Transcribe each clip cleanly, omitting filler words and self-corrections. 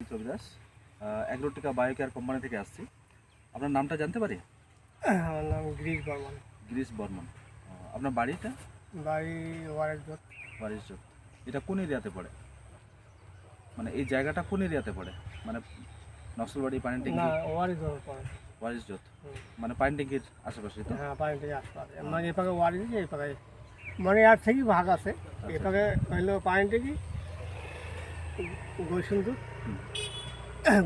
বিপ্লবী Das, অ্যাগ্রোটিকা biocare company থেকে আসছি। আপনার নামটা জানতে পারি? আমার নাম গিরিশ বর্মন। গিরিশ বর্মন। আপনার বাড়িটা? বাড়ি ওয়ারেসজোত। ওয়ারিশজোত। এটা কোন এরিয়াতে পড়ে? মানে এই জায়গাটা কোন এরিয়াতে পড়ে? মানে নকশালবাড়ি, পানি না, ট্যাঙ্কি? ওয়ারেসজোত পড়ে। ওয়ারিশজোত মানে পানি ট্যাঙ্কির আশেপাশে তো? হ্যাঁ, পানি থেকে আশপাশে। মানে এপাকে ওয়ারিস, এপাকে মানে আর থেকেই ভাগ আছে। এপাকে হইলো পানি থেকে গৈসুন্দুর, হুম।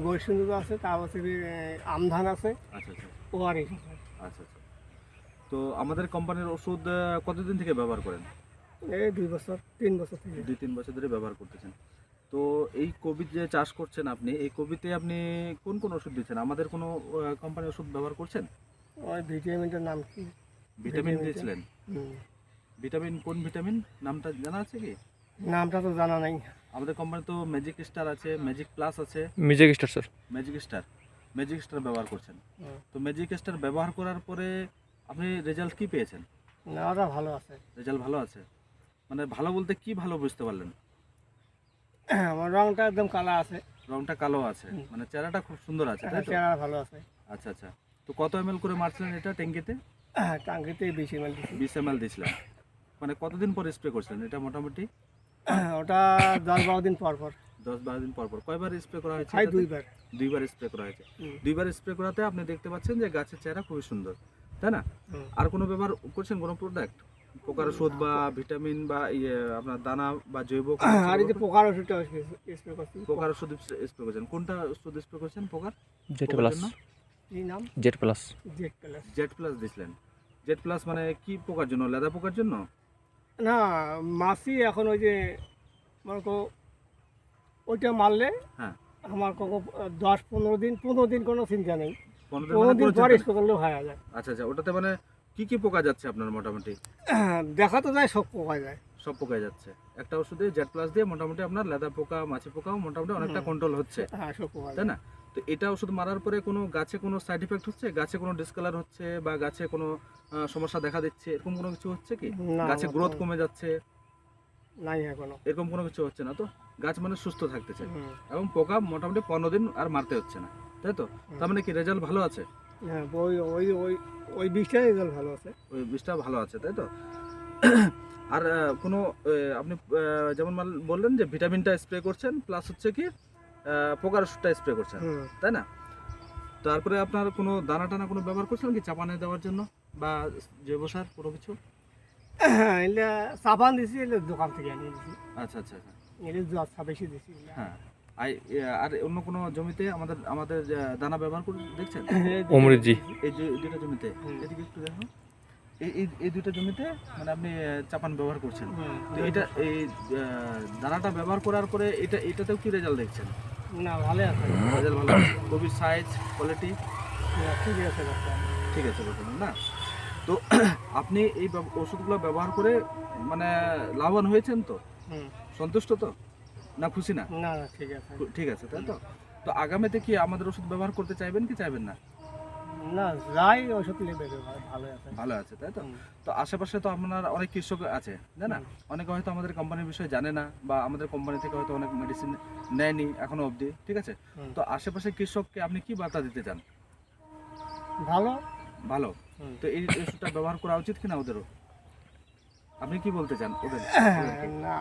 গৈসুন্দুর আছে, তারপর থেকে আমধান আছে, আচ্ছা আচ্ছা ওয়ারিস আছে। আচ্ছা আচ্ছা। তো আমাদের কোম্পানির ওষুধ কতদিন থেকে ব্যবহার করেন? এই 2 বছর 3 বছর থেকে। 2-3 বছর ধরে ব্যবহার করতেছেন। তো এই কোভিড যে চাষ করছেন আপনি, এই কোভিডে আপনি কোন কোন ওষুধ দিচ্ছেন? আমাদের কোনো কোম্পানির ওষুধ ব্যবহার করছেন? ওই ভিটামিনটার নাম কি? ভিটামিন ভিটামিনটা? দিয়েছিলেন? হুম। ভিটামিন কোন ভিটামিন নামটা জানা আছে কি? নামটা তো জানা নাই। আমাদের কোম্পানি তো ম্যাজিক স্টার আছে, ম্যাজিক প্লাস আছে। Music star sir. Magic star ব্যবহার করছেন। হুম। তো ম্যাজিক স্টার ব্যবহার করার পরে আপনি রেজাল্ট কি পেয়েছেন? না, ওটা ভালো আছে। রেজাল্ট ভালো আছে? মানে ভালো বলতে কি ভালো বুঝতে পারলেন? আমার রংটা একদম কালা আছে। রংটা কালো আছে, হুম। মানে চেহারাটা খুব সুন্দর আছে, তাই তো? চেহারা ভালো আছে। আচ্ছা আচ্ছা। তো কত ml করে মারছিলেন এটা ট্যাঙ্কিতে? টাঙ্কিতে 20 ml দিছি। 20 ml দিয়েছিলেন। মানে কতদিন পর স্প্রে করছিলেন এটা মোটামুটি? ওটা 10-12 দিন পর পর। 10-12 দিন পর পর। কয়বার স্প্রে করা হয়েছে খাই এটাতে? 2 বার। 2 বার স্প্রে করা হয়েছে। হুম। 2 বার স্প্রে করাতে আপনি দেখতে পাচ্ছেন যে গাছের চেহারা খুবই সুন্দর, তাই না? হুম। আর কোনো ব্যবহার করছেন কোনো প্রোডাক্ট? পোকার ওষুধ বা ভিটামিন বা আপনার দানা বা জৈব কোনো কিছু আর এই যে ব্যবহার পোকার ওষুধটা স্প্রে করছি। পোকার ওষুধ স্প্রে করছেন? কোনটা ওষুধ স্প্রে করছেন পোকার? জেড পোকার প্লাস। জন্য? কি নাম? Z plus. Z plus. Z plus দিছিলেন। জেড প্লাস মানে কি পোকার জন্য? লেদা পোকার জন্য? না, মাছি এখন ওই যে মনে করো ওইটা মারলে হ্যাঁ। আমার 10-15 দিন, 15 দিন কোনো চিন্তা নেই। 15 দিন 15 মানে দিন কোনো পর চিন্তা নেই। স্প্রে করলেও হয়ে যায়। আচ্ছা আচ্ছা, ওটাতে মানে কি কি পোকা যাচ্ছে আপনার মোটামুটি? দেখা তো যায়, সব পোকা যায়। সব পোকাই যাচ্ছে। একটা ওষুধে জেড প্লাস দিয়ে মোটামুটি আপনার লেদা পোকা, মাছি পোকাও মোটামুটি অনেকটা হুম। কন্ট্রোল হচ্ছে, হ্যাঁ, সব পোকা তাই যায়। না? তো এটা ওষুধ মারার পরে কোনো গাছে কোনো সাইড এফেক্ট হচ্ছে? গাছে কোনো ডিসকালার হচ্ছে বা গাছে কোনো সমস্যা দেখা দিচ্ছে, এরকম কোনো কিছু হচ্ছে কি? না, গাছে গ্রোথ কমে যাচ্ছে, নাই এখনো। এরকম কোনো কিছু হচ্ছে না তো? গাছ মানে সুস্থ থাকতেছে হুম। এবং পোকা মোটামুটি 15 দিন আর মারতে হচ্ছে না, তাই তো? তার মানে কি রেজাল্ট ভালো আছে? হ্যাঁ, ওই ওই ওই ওই বিষটাই রেজাল্ট ভালো আছে। ওই বিষটা ভালো আছে, তাই তো? আর কোনো আপনি যেমন বললেন যে ভিটামিনটা স্প্রে করছেন প্লাস হচ্ছে কি পোকার ওষুধটা স্প্রে করছেন, হুম। তাই না? তারপরে আপনার কোনো দানা টানা কোনো ব্যবহার করছেন কি চাপানে দেওয়ার জন্য বা জৈব সার কোনো কিছু? এটা সাবান দিছি, এটা দোকান থেকে আনিয়ে দিছি। আচ্ছা আচ্ছা আচ্ছা। এটা জর্সা বেশি দিছি। হ্যাঁ। আর অন্য কোনো জমিতে আমাদের আমাদের দানা ব্যবহার করে দেখছেন? অমৃতজি। এই যে দুইটা জমিতে হুম। এদিকে একটু দেখো, এই দুইটা জমিতে মানে আপনি চাপান ব্যবহার করছেন। হুম। তো এটা এই দানাটা ব্যবহার করার পরে এটাতেও কি রেজাল্ট দেখছেন? না, ভালো আছে। রেজাল্ট ভালো আছে? কবির সাইজ কোয়ালিটি না, ঠিক আছে ডাক্তার। ঠিক আছে বর্তমান না? তো আপনি এই ওষুধগুলো ব্যবহার করে মানে লাভবান হয়েছেন তো? হুম। সন্তুষ্ট তো? না খুশি না? না, না, ঠিক আছে। ঠিক আছে, তাই তো? তো আগামীতে কি আমাদের ওষুধ ব্যবহার করতে চাইবেন কি চাইবেন না? না, যাই ওষুধ নেবে, ভালো আছে। ভালো আছে, তাই তো? হুম। তো আশেপাশে তো আপনার অনেক কৃষক আছে, তাই না? অনেকে হয়তো আমাদের কোম্পানির বিষয়ে জানে না বা আমাদের কোম্পানি থেকে হয়তো অনেক মেডিসিন নেয়নি এখনো অবধি, ঠিক আছে? হুম। তো আশেপাশে কৃষককে আপনি কি বার্তা দিতে চান? ভালো। ভালো। হুম। তো এই ওষুধটা ব্যবহার করা উচিত কিনা ওদেরও? আপনি কি বলতে চান ওদেরকে? না,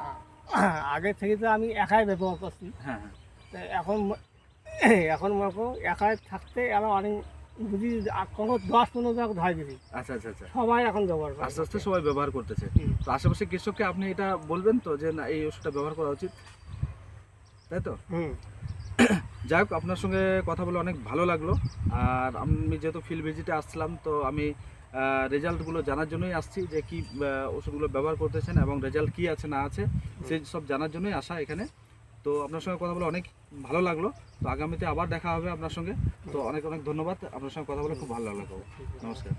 আগে থেকে তো আমি একাই ব্যবহার করছি। হ্যাঁ হ্যাঁ। তা এখন মনে করো একাই থাকতে আরো অনেক যদি কখনো 10-15 জন ধরে দিবি, আচ্ছা আচ্ছা আচ্ছা। সবাই এখন ব্যবহার করে। আস্তে আস্তে সবাই ব্যবহার করতেছে। হুম। তো আশেপাশে কৃষককে আপনি এটা বলবেন তো যে না এই ওষুধটা ব্যবহার করা উচিত, তাই তো? হুম। যাই হোক, আপনার সঙ্গে কথা বলে অনেক ভালো লাগলো। আর আমি যেহেতু ফিল্ড ভিজিটে আসছিলাম তো আমি রেজাল্টগুলো জানার জন্যই আসছি যে কি ওষুধগুলো ব্যবহার করতেছেন এবং রেজাল্ট কি আছে না আছে সেই সব জানার জন্যই আসা এখানে। তো আপনার সঙ্গে কথা বলে অনেক ভালো লাগলো। তো আগামীতে আবার দেখা হবে আপনার সঙ্গে। তো অনেক অনেক ধন্যবাদ। আপনার সঙ্গে কথা বলে খুব ভালো লাগলো। নমস্কার।